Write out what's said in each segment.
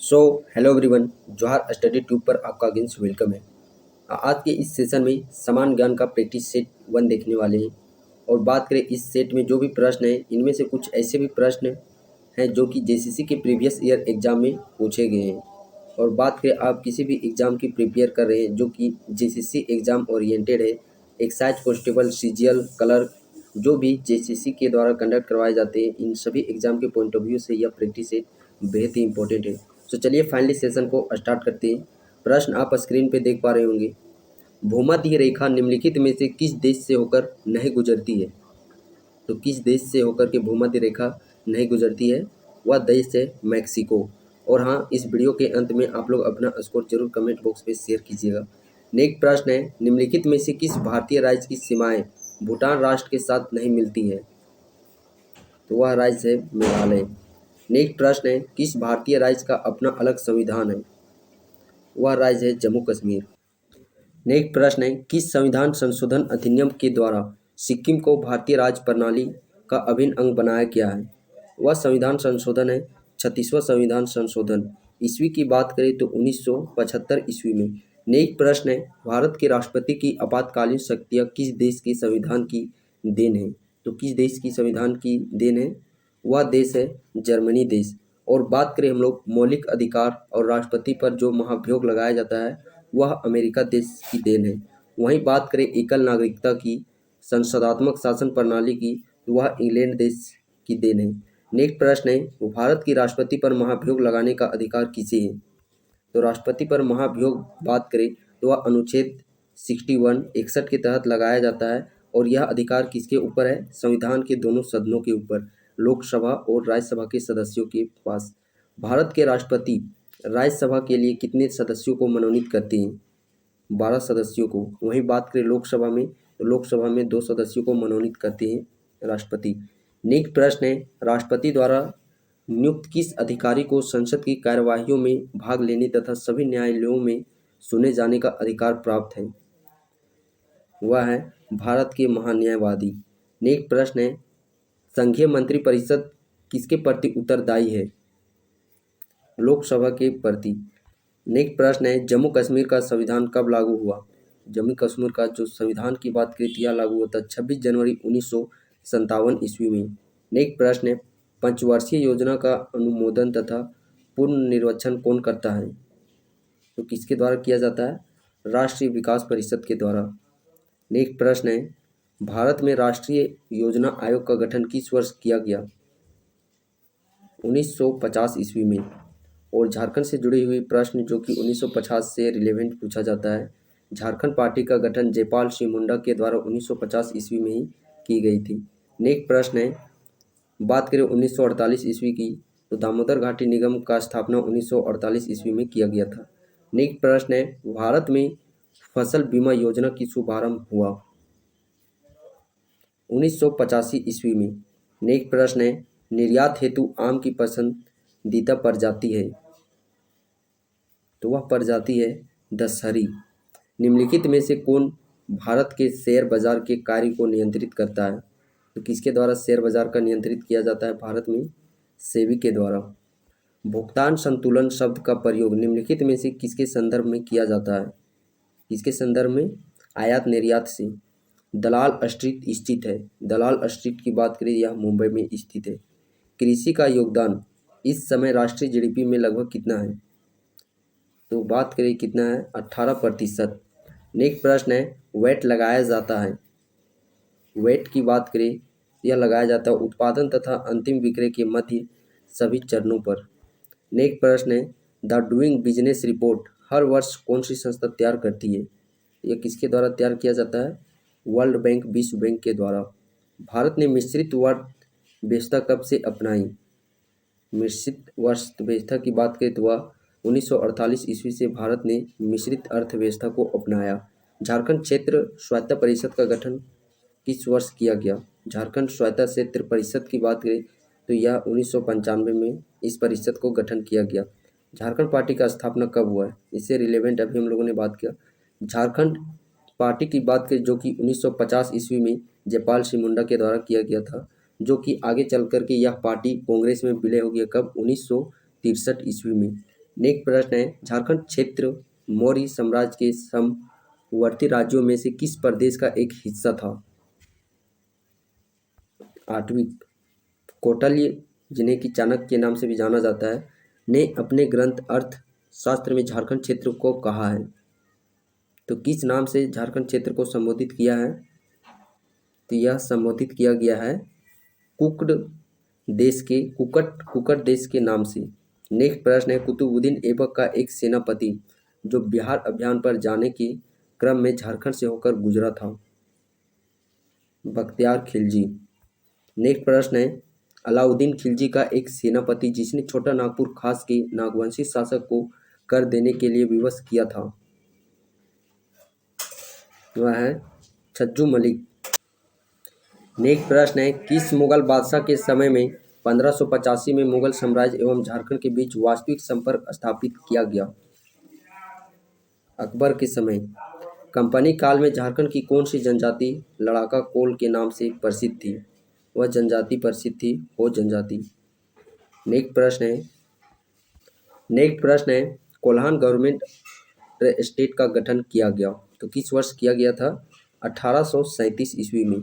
So hello everyone, जोहार study tube पर आपका अगेन वेलकम है। आज के इस सेशन में समान ज्ञान का प्रैक्टिस सेट 1 देखने वाले हैं। और बात करें इस सेट में जो भी प्रश्न हैं, इनमें से कुछ ऐसे भी प्रश्न हैं जो कि जेसीसी के प्रीवियस ईयर एग्जाम में पूछे गए हैं। और बात करें आप किसी भी एग्ज़ाम की प्रिपेयर कर रहे हैं जो कि जेसीसी एग्ज़ाम ओरिएंटेड है, एक्साइज कांस्टेबल, सीजीएल, क्लर्क, जो भी जेसीसी के द्वारा कंडक्ट करवाए जाते हैं, इन सभी एग्ज़ाम के पॉइंट ऑफ व्यू से यह प्रैक्टिस सेट बेहद ही इंपॉर्टेंट है। तो चलिए फाइनली सेशन को स्टार्ट करते हैं। प्रश्न आप स्क्रीन पे देख पा रहे होंगे। भूमध्य रेखा निम्नलिखित में से किस देश से होकर नहीं गुजरती है? तो किस देश से होकर के भूमध्य रेखा नहीं गुजरती है? वह देश है मैक्सिको। और हाँ, इस वीडियो के अंत में आप लोग अपना स्कोर जरूर कमेंट बॉक्स में शेयर कीजिएगा। नेक्स्ट प्रश्न है, निम्नलिखित में से किस भारतीय राज्य की सीमाएं भूटान राष्ट्र के साथ नहीं मिलती है? तो वह राज्य है मेघालय। नेक्स्ट प्रश्न है, किस भारतीय राज्य का अपना अलग संविधान है? वह राज्य है जम्मू कश्मीर। नेक्स्ट प्रश्न है, किस संविधान संशोधन अधिनियम के द्वारा सिक्किम को भारतीय राज्य प्रणाली का अभिन्न अंग बनाया गया है? वह संविधान संशोधन है 36वां संविधान संशोधन। ईस्वी की बात करें तो 1975 ईस्वी में। नेक्स्ट प्रश्न है, भारत के राष्ट्रपति की आपातकालीन शक्तियाँ किस देश के संविधान की देन है? तो किस देश की संविधान की देन है? वह देश है जर्मनी देश। और बात करें हम लोग मौलिक अधिकार और राष्ट्रपति पर जो महाभियोग लगाया जाता है, वह अमेरिका देश की देन है। वहीं बात करें एकल नागरिकता की, संसदात्मक शासन प्रणाली की, तो वह इंग्लैंड देश की देन है। नेक्स्ट प्रश्न है, भारत की राष्ट्रपति पर महाभियोग लगाने का अधिकार किसे है? तो राष्ट्रपति पर महाभियोग बात करें तो वह अनुच्छेद 61 के तहत लगाया जाता है। और यह अधिकार किसके ऊपर है? संविधान के दोनों सदनों के ऊपर, लोकसभा और राज्यसभा के सदस्यों के पास। भारत के राष्ट्रपति राज्यसभा के लिए कितने सदस्यों को मनोनीत करते हैं? 12 सदस्यों को। वहीं बात करें लोकसभा में, तो लोकसभा में 2 सदस्यों को मनोनीत करते हैं राष्ट्रपति। नेक्स्ट प्रश्न है, राष्ट्रपति द्वारा नियुक्त किस अधिकारी को संसद की कार्यवाहियों में भाग लेने तथा सभी न्यायालयों में सुने जाने का अधिकार प्राप्त है? वह है भारत के महान्यायवादी। नेक्स्ट प्रश्न है, संघीय मंत्रिपरिषद किसके प्रति उत्तरदायी है? लोकसभा के प्रति। नेक्स्ट प्रश्न है, जम्मू कश्मीर का संविधान कब लागू हुआ? जम्मू कश्मीर का जो संविधान की बात करें तो यह लागू हुआ था 26 जनवरी 1957 ईस्वी में। नेक्स्ट प्रश्न है, पंचवर्षीय योजना का अनुमोदन तथा पुनर्निरीक्षण कौन करता है? तो किसके द्वारा किया जाता है? राष्ट्रीय विकास परिषद के द्वारा। नेक्स्ट प्रश्न है, भारत में राष्ट्रीय योजना आयोग का गठन किस वर्ष किया गया? 1950 ईस्वी में। और झारखंड से जुड़ी हुई प्रश्न जो कि 1950 से रिलेवेंट पूछा जाता है। झारखंड पार्टी का गठन जयपाल सिंह मुंडा के द्वारा 1950 ईस्वी में ही की गई थी। नेक्स्ट प्रश्न है, बात करें 1948 ईस्वी की, तो दामोदर घाटी निगम का स्थापना 1948 ईस्वी में किया गया था। नेक्स्ट प्रश्न है, भारत में फसल बीमा योजना की शुभारंभ हुआ 1985 ईस्वी में। नेक्स्ट प्रश्न है, निर्यात हेतु आम की पसंदीदा प्रजाति है? तो वह प्रजाति है दशहरी। निम्नलिखित में से कौन भारत के शेयर बाजार के कार्य को नियंत्रित करता है? तो किसके द्वारा शेयर बाजार का नियंत्रित किया जाता है भारत में? सेबी के द्वारा। भुगतान संतुलन शब्द का प्रयोग निम्नलिखित में से किसके संदर्भ में किया जाता है? किसके संदर्भ में? आयात निर्यात से। दलाल स्ट्रीट स्थित है। दलाल स्ट्रीट की बात करें, यह मुंबई में स्थित है। कृषि का योगदान इस समय राष्ट्रीय जीडीपी में लगभग कितना है? तो बात करें कितना है? 18%। नेक्स्ट प्रश्न है, वैट लगाया जाता है। वैट की बात करें, यह लगाया जाता है उत्पादन तथा अंतिम विक्रय के मध्य सभी चरणों पर। नेक्स्ट प्रश्न है, द डूइंग बिजनेस रिपोर्ट हर वर्ष कौन सी संस्था तैयार करती है? यह किसके द्वारा तैयार किया जाता है? वर्ल्ड बैंक, विश्व बैंक के द्वारा। भारत ने मिश्रित अर्थव्यवस्था कब से अपनाई? मिश्रित अर्थव्यवस्था की बात करें तो वह 1948 ईस्वी से भारत ने मिश्रित अर्थव्यवस्था को अपनाया। झारखंड क्षेत्र स्वायत्ता परिषद का गठन किस वर्ष किया गया? झारखंड स्वायत्ता क्षेत्र परिषद की बात करें तो यह 1995 में इस परिषद को गठन किया गया। झारखंड पार्टी का स्थापना कब हुआ है? इससे रिलेवेंट अभी हम लोगों ने बात किया। झारखंड पार्टी की बात करें जो कि 1950 ईस्वी में जयपाल सिंह मुंडा के द्वारा किया गया था, जो कि आगे चल कर के यह पार्टी कांग्रेस में विलय हो गया। कब? 1963 ईस्वी में। नेक्स्ट प्रश्न है, झारखंड क्षेत्र मौर्य साम्राज्य के समवर्ती राज्यों में से किस प्रदेश का एक हिस्सा था? 8वीं, कौटिल्य, जिन्हें कि चाणक्य के नाम से भी जाना जाता है, ने अपने ग्रंथ अर्थशास्त्र में झारखंड क्षेत्र को कहा है। तो किस नाम से झारखंड क्षेत्र को संबोधित किया है? तो यह संबोधित किया गया है कुकट देश के नाम से। नेक्स्ट प्रश्न है, कुतुबुद्दीन ऐबक का एक सेनापति जो बिहार अभियान पर जाने के क्रम में झारखंड से होकर गुजरा था। बख्तियार खिलजी। नेक्स्ट प्रश्न है, अलाउद्दीन खिलजी का एक सेनापति जिसने छोटा नागपुर खास के नागवंशी शासक को कर देने के लिए विवश किया था, वह है छज्जू मलिक। नेक्स्ट प्रश्न है, किस मुगल बादशाह के समय में 1585 में मुगल साम्राज्य एवं झारखंड के बीच वास्तविक संपर्क स्थापित किया गया? अकबर के समय। कंपनी काल में झारखंड की कौन सी जनजाति लड़ाका कोल के नाम से प्रसिद्ध थी? वह जनजाति प्रसिद्ध थी हो जनजाति। नेक्स्ट प्रश्न है, कोल्हान गवर्नमेंट स्टेट का गठन किया गया तो किस वर्ष किया गया था? 1837 ईस्वी में।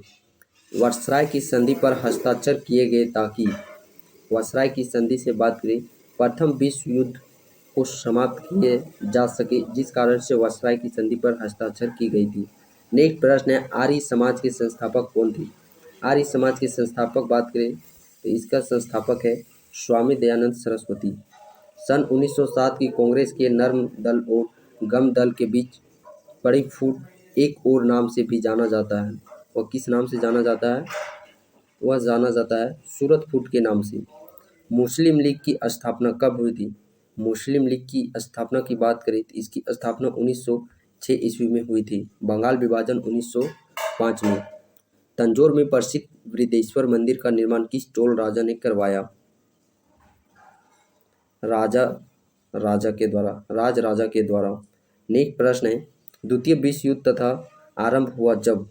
वायसराय की संधि पर हस्ताक्षर किए गए ताकि वायसराय की संधि से बात करें प्रथम विश्व युद्ध को समाप्त किए जा सके, जिस कारण से वायसराय की संधि पर हस्ताक्षर की गई थी। नेक्स्ट प्रश्न है, आर्य समाज के संस्थापक कौन थे? आर्य समाज के संस्थापक बात करें तो इसका संस्थापक है स्वामी दयानंद सरस्वती। सन 1907 की कांग्रेस के नर्म दल और गम दल के बीच पड़ी फूट एक और नाम से भी जाना जाता है। वह किस नाम से जाना जाता है? वह जाना जाता है सूरत फूट के नाम से। मुस्लिम लीग की स्थापना कब हुई थी? मुस्लिम लीग की स्थापना की बात करें तो इसकी स्थापना 1906 ईस्वी में हुई थी। बंगाल विभाजन 1905 में। तंजौर में प्रसिद्ध बृहदेश्वर मंदिर का निर्माण किस चोल राजा ने करवाया? राजा के द्वारा। नेक्स्ट प्रश्न है, द्वितीय विश्व युद्ध तथा आरंभ हुआ जब?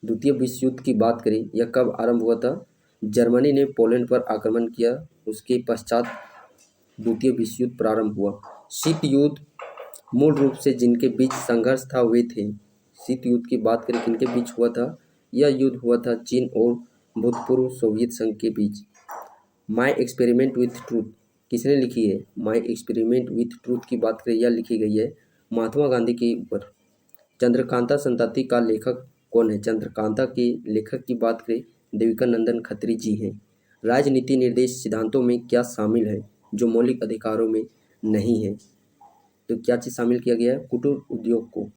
द्वितीय विश्व युद्ध की बात करें यह कब आरंभ हुआ था? जर्मनी ने पोलैंड पर आक्रमण किया, उसके पश्चात द्वितीय विश्व युद्ध प्रारंभ हुआ। शीत युद्ध मूल रूप से जिनके बीच संघर्ष था वे थे। शीत युद्ध की बात करें किनके बीच हुआ था? यह युद्ध हुआ था चीन और भूतपूर्व सोवियत संघ के बीच। माई एक्सपेरिमेंट विथ ट्रूथ किसने लिखी है? माई एक्सपेरिमेंट विथ ट्रूथ की बात करें यह लिखी गई है महात्मा गांधी के ऊपर। चंद्रकांता संतति का लेखक कौन है? चंद्रकांता के लेखक की बात करें देविका नंदन खत्री जी हैं। राजनीति निर्देश सिद्धांतों में क्या शामिल है जो मौलिक अधिकारों में नहीं है? तो क्या चीज़ शामिल किया गया है? कुटीर उद्योग को।